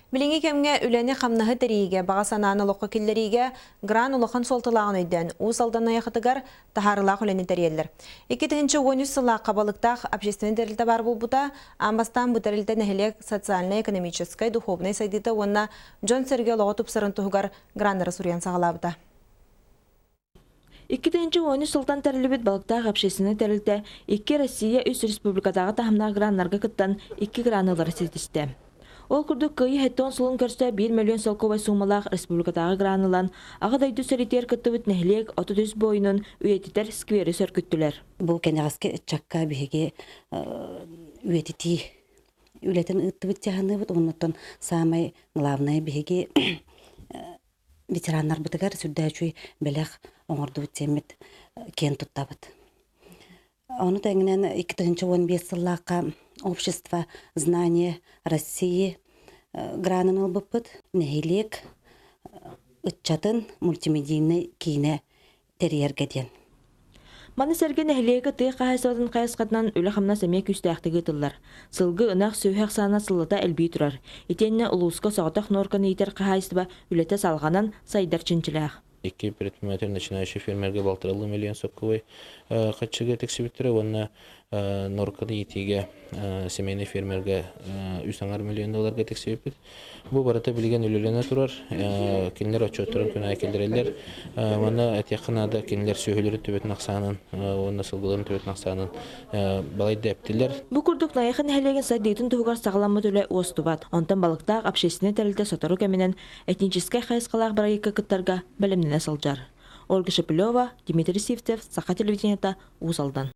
Билинги кемге үлени қамнағы тәрейге, баға сананы лоққа келлерейге гран улахан солтылағын өйден, ұсалдан аяқытығар тахарылақ үлени тәрелер. 2-13 сыла қабалықтақ общественный тәрілді бар бұл бұта, амбастан бұл тәрілді нәхілек социально-экономической, духовной сайдыты онна Джон Сергей лоғытып сырын тұғығар граннары сұриян сағалабыда. 2-13 сылтан тәрілібет балықтағы общественный тәрілді 2 Россия үс республикадағы тахымнағы граннарға кыттан 2 граннылары сетісті. Ол күрдік күйі хеттон сұлын көрсті 1 миллион солковай сумалақ республикадағы гранылан, ағадайды сөритер күттібіт нәхілек 30 бойының үйетітер сквері сөркіттілер. Бұл кәнеғаске чакка бігеге үйетіті үлетін ұттыбыт жағаны бұд, оныттан самай главная бігеге ветерандар бұтығар сүрдәчуй бәләқ оңырды бұт семет кен тұттабыт. Оны тәңінен 2-15 сыллаққа общество знания России гранын албыппыт, нәхилек ұтчатын мультимедийный кейіне терьергеден. Маны сәрге нәхилегі тұй қағайсавадын қайысқатынан өлі қамна сәме күстәқтігі тұллар. Сылғы ұнақ сөйхәқ сана сылыта әлбей тұрар. Етенне ұлысқа сағытақ норканы етер қағайсыба үлеті салғанан сайдар чинчіләқ. 2 предприниматель, начинающий фермерге болтырылы миллион сопковой қатшыға тексебеттірі, онына норканы етеге семейный фермерге $100 миллион тексебеппет. Бұл барата білген үлілені тұрар, кенлер отчеттырын күн әкелдірелер, оны әтеқынада кенлер сөйлері төбетін ақсанын, онына сылғыларын төбетін ақсанын балайды әптілер. Бұл күрдік найықын әлеген сайдейтін тұғығар сағаламы төлі остубат. Онтан балықтақ общественный тәрілді сотару кәменен этническай қайысқалақ барайыққа күттарға білімнен асылжар. Ольга Шепелева, Дмитрий Сивтев, Саха телевидениета, Узалдан.